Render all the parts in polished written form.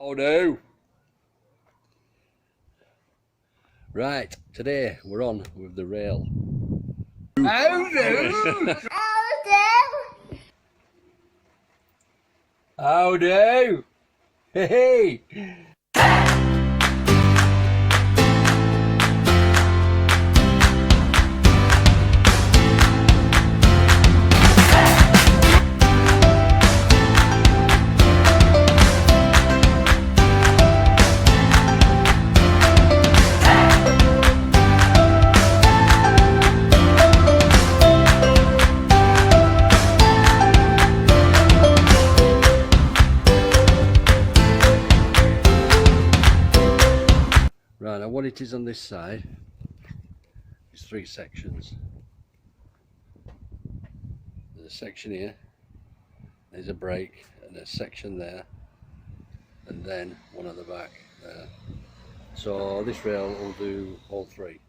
Oh no! Right, today we're on with the rail. Oh no! Oh no! Hey! Right, now what it is on this side is three sections. There's a section here, there's a brake, and a section there, and then one at the back there. So this rail will do all three.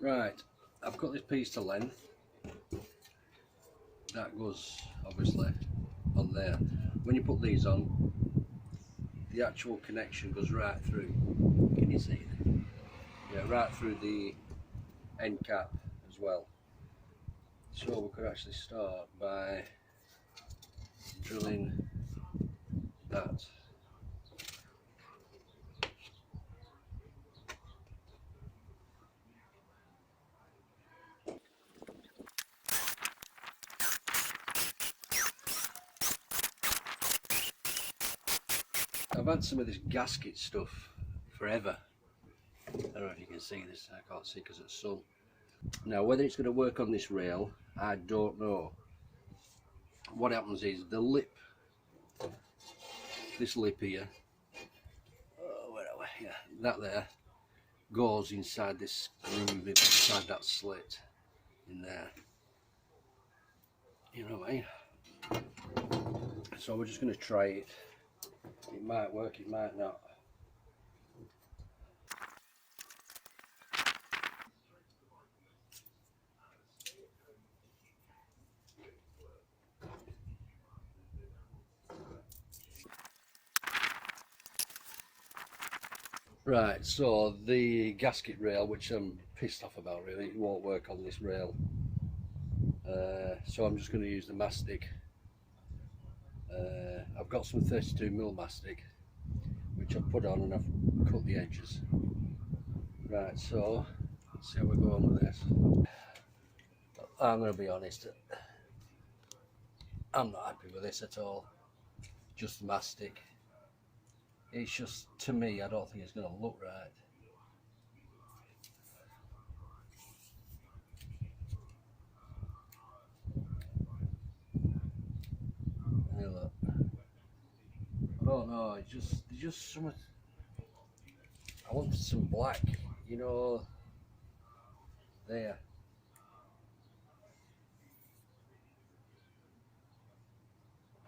Right, I've got this piece to length. That goes obviously on there. When you put these on, the actual connection goes right through. Can you see it? Yeah, right through the end cap as well. So we could actually start by drilling that. I've had some of this gasket stuff forever. I don't know if you can see this, I can't see because it's sun. Now whether it's going to work on this rail, I don't know. What happens is the lip, this lip here, where are we? Yeah, that there goes inside this groove, inside that slit in there. You know what I mean? So we're just going to try it. It might work, it might not. Right, so the gasket rail, which I'm pissed off about really, it won't work on this rail. So I'm just going to use the mastic. I've got some 32mm mastic, which I've put on and I've cut the edges. Right, so let's see how we're going with this. I'm going to be honest, I'm not happy with this at all. Just mastic. It's just, to me, I don't think it's going to look right. Hey, look. I don't know, it's just some. I wanted some black, you know, there.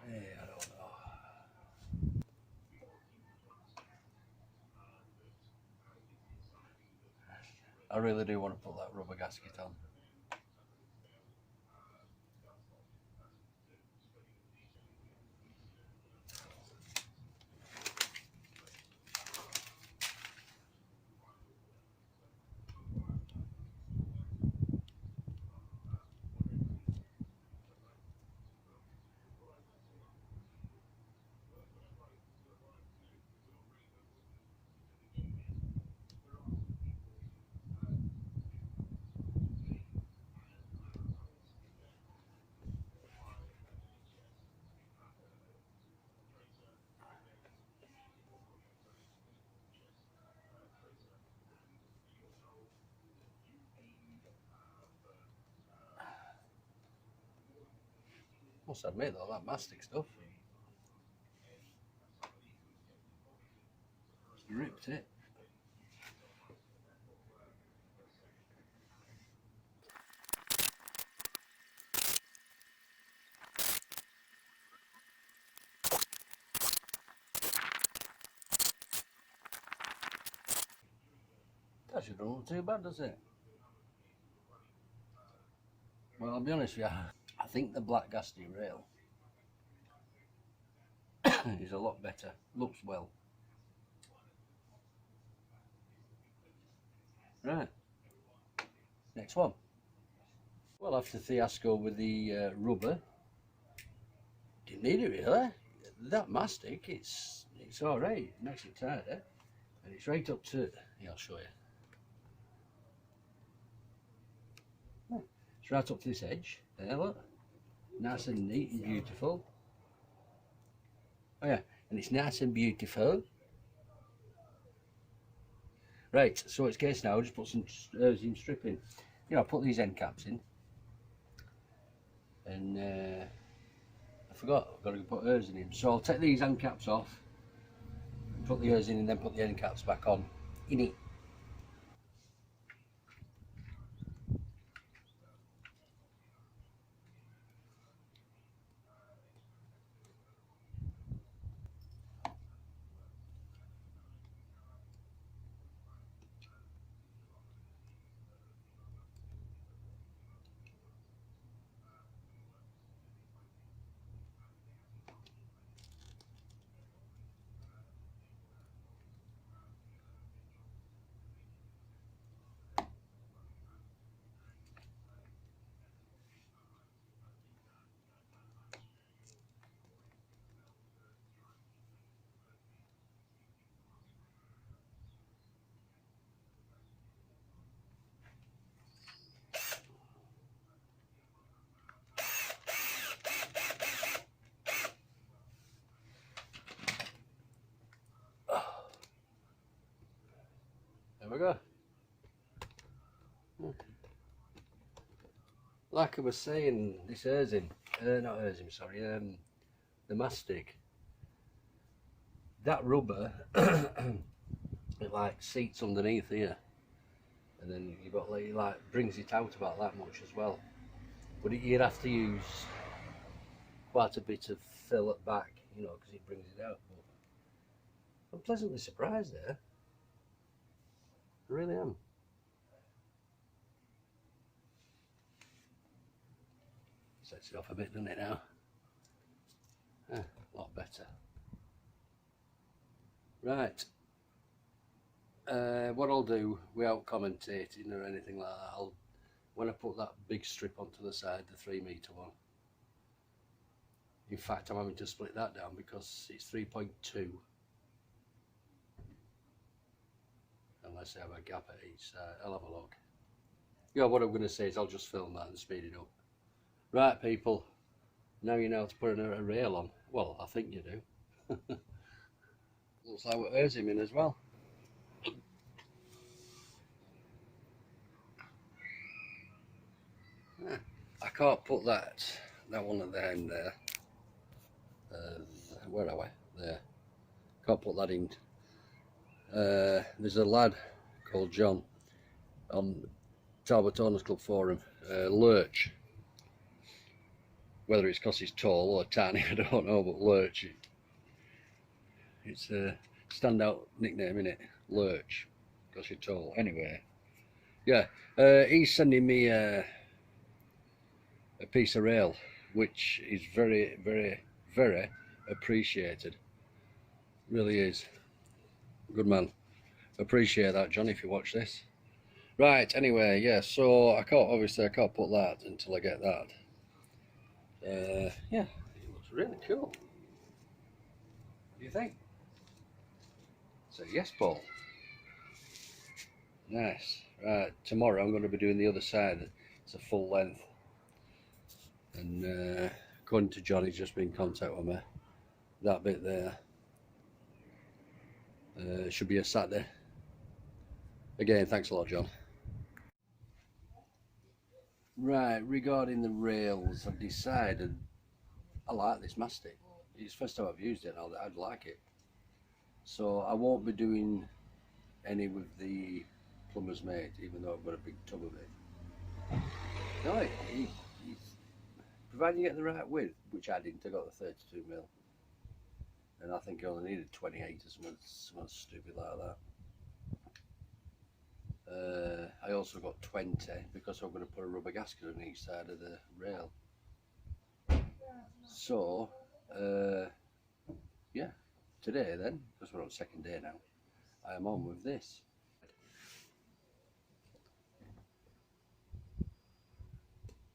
Hey, I don't know. I really do want to put that rubber gasket on. Must admit though, that mastic stuff ripped it. That should not look too bad, does it? Well, I'll be honest with you, I think the black gasket rail is a lot better, looks well. Right, next one. Well, after fiasco with the rubber, didn't need it really. That mastic, it's all right. It makes it tighter, and it's right up to. Yeah, I'll show you. It's right up to this edge. There, look, nice and neat and beautiful. Oh yeah, and it's nice and beautiful. Right, so it's case now. I'll just put some Herzim strip in. You know, I put these end caps in, and I forgot. I've got to put Herzim in. So I'll take these end caps off, put the Herzim in, and then put the end caps back on. In it. There we go. Like I was saying, this Herzim, not Herzim, sorry, the mastic, that rubber, it like seats underneath here, and then you've got like, it like brings it out about that much as well. But you'd have to use quite a bit of fill at back, you know, because it brings it out. But I'm pleasantly surprised there. I really am. Sets it off a bit, doesn't it now? A lot better. Right. What I'll do without commentating or anything like that, when I put that big strip onto the side, the 3 metre one. In fact, I'm having to split that down because it's 3.2. Unless I have a gap at each side. I'll have a look. Yeah, what I'm going to say is I'll just film that and speed it up. Right, people. Now you know how to put a rail on. Well, I think you do. Looks like we're Herzim in as well. I can't put that one at the end there. Where are we? There. Can't put that in. There's a lad called John on Talbot Owners Club forum, Lurch. Whether it's because he's tall or tiny, I don't know, but Lurch. It's a standout nickname, isn't it? Lurch, because you're tall. Anyway, yeah, he's sending me a piece of rail, which is very, very, very appreciated. Really is. Good man. Appreciate that, John, if you watch this. Right, anyway, yeah, so I can't put that until I get that. Yeah, it looks really cool. What do you think? So yes, Paul. Nice. Right, tomorrow I'm going to be doing the other side. It's a full length. And according to John, he's just been in contact with me. That bit there should be a Saturday. Again, thanks a lot, John. Right, regarding the rails, I've decided I like this mastic. It's the first time I've used it, and I'd like it. So I won't be doing any with the plumber's mate, even though I've got a big tub of it. No, provided you get the right width, which I didn't. I got the 32mm, and I think I only needed 28 or something stupid like that. I also got 20 because I'm going to put a rubber gasket on each side of the rail. So yeah, today then, because we're on second day now, I am on with this.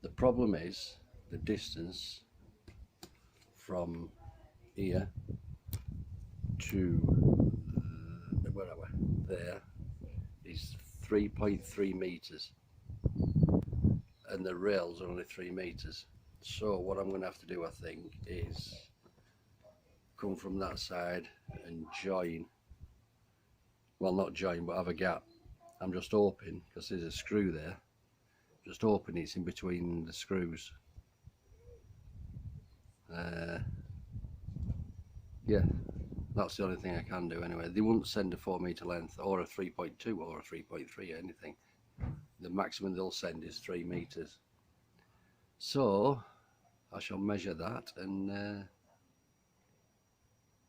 The problem is the distance from here to where are we? There is 3.3 meters, and the rails are only 3 meters. So what I'm going to have to do, I think, is come from that side and join. Well, not join, but have a gap. I'm just hoping, because there's a screw there, just hoping it's in between the screws. Yeah, that's the only thing I can do anyway. They won't send a 4 meter length or a 3.2 or a 3.3 or anything. The maximum they'll send is 3 meters. So I shall measure that and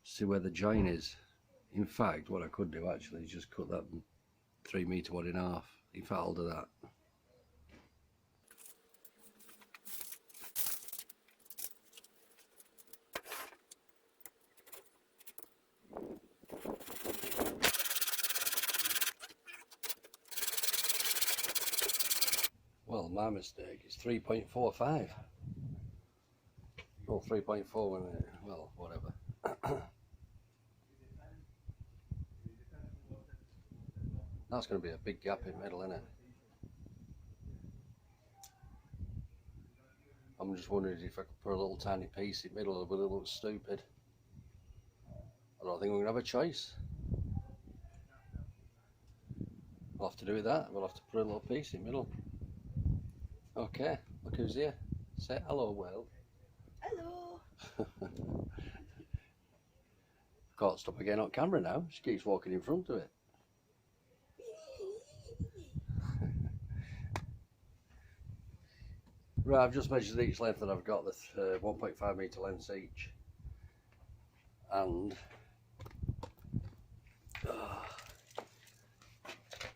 see where the join is. In fact, what I could do actually is just cut that 3 meter one in half. In fact, I'll do that. Well, my mistake is 3.45. Well, 3.4, well, whatever. That's going to be a big gap in the middle, isn't it? I'm just wondering if I could put a little tiny piece in the middle, but it looks stupid. I don't think we're going to have a choice. We'll have to do with that. We'll have to put a little piece in the middle. Okay, look who's here. Say hello, world. Hello. Can't stop her getting on camera now. She keeps walking in front of it. Right, I've just measured each length that I've got. That's 1.5 meter lengths each. And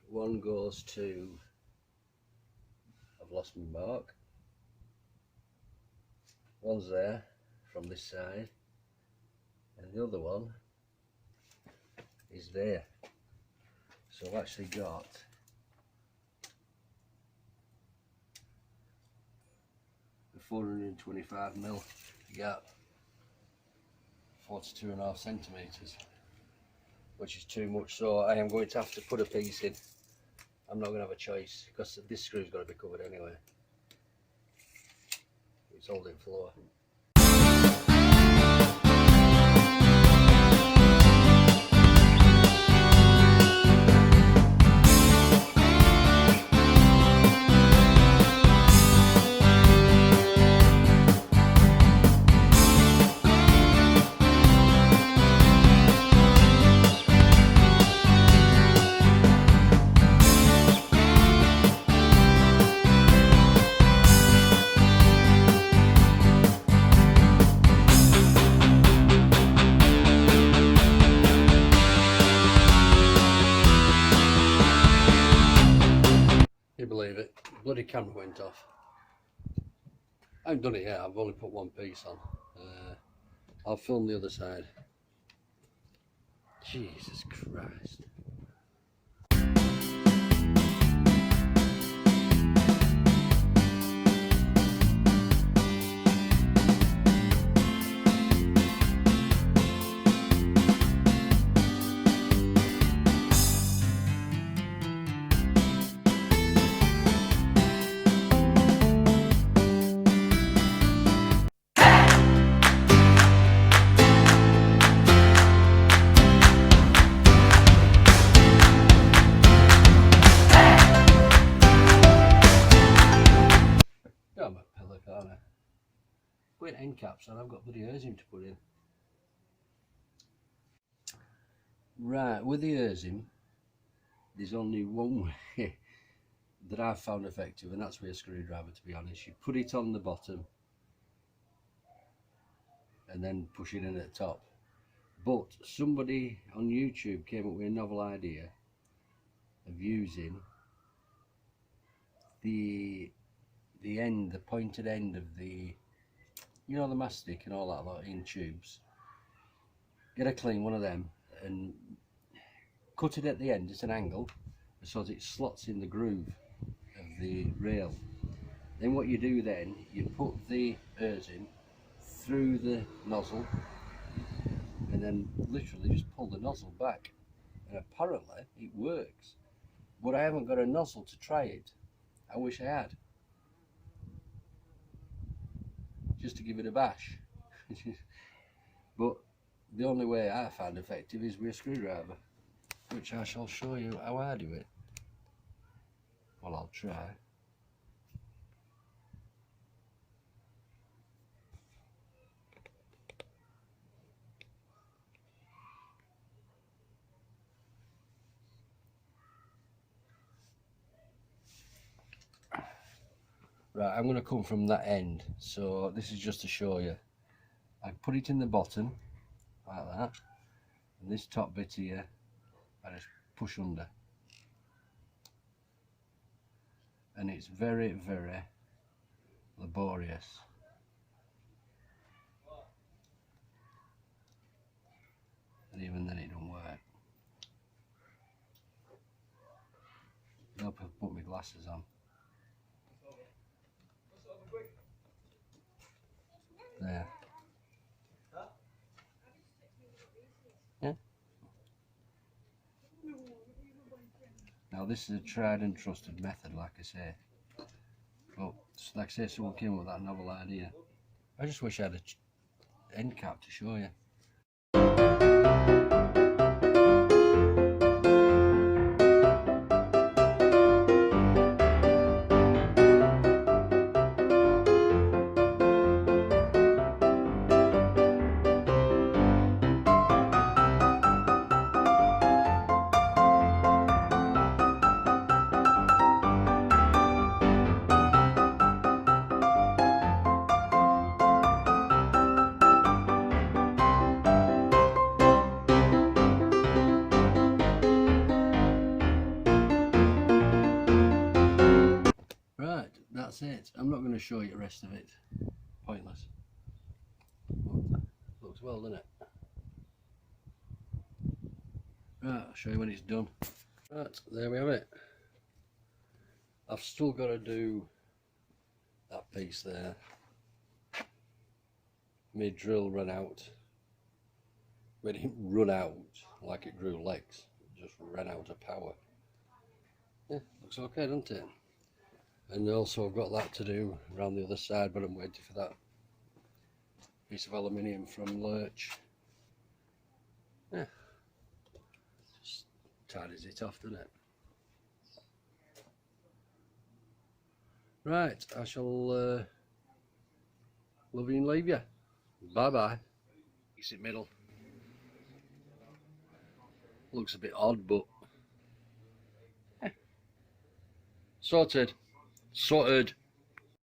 one goes to, I've lost my mark. One's there from this side, and the other one is there. So I've actually got a 425mm gap, 42.5 centimeters, which is too much. So I am going to have to put a piece in. I'm not going to have a choice because this screw's got to be covered anyway. It's holding floor. You believe it? Bloody camera went off. I haven't done it yet. I've only put one piece on. I'll film the other side. Jesus Christ. I'm a pillar, can't I? Put end caps and I've got bloody Herzim to put in. Right, with the Herzim, there's only one way that I've found effective, and that's with a screwdriver, to be honest. You put it on the bottom and then push it in at the top. But somebody on YouTube came up with a novel idea of using the end, the pointed end of the, you know, the mastic and all that lot in tubes. get a clean one of them and cut it at the end at an angle so that it slots in the groove of the rail. Then what you do then, you put the Herzim through the nozzle and then literally just pull the nozzle back, and apparently it works, but I haven't got a nozzle to try it. I wish I had, just to give it a bash. But the only way I find effective is with a screwdriver, which I shall show you how I do it. Well, I'll try. Right, I'm going to come from that end, so this is just to show you. I put it in the bottom, like that, and this top bit here, I just push under. And it's very, very laborious. And even then it don't work. I hope I've put my glasses on. There. Yeah. Now this is a tried and trusted method, like I say. But like I say, someone came up with that novel idea. I just wish I had an end cap to show you. Right, that's it. I'm not going to show you the rest of it. Pointless. Looks well, doesn't it? Right, I'll show you when it's done. Right, there we have it. I've still got to do that piece there. My drill ran out. Well, it didn't run out like it grew legs. It just ran out of power. Yeah, looks okay, doesn't it? And also I've got that to do around the other side, but I'm waiting for that piece of aluminium from Lurch. Yeah, just tidies it off, doesn't it? Right, I shall love you and leave you. Bye bye. Piece in middle. Looks a bit odd, but sorted. Sorted.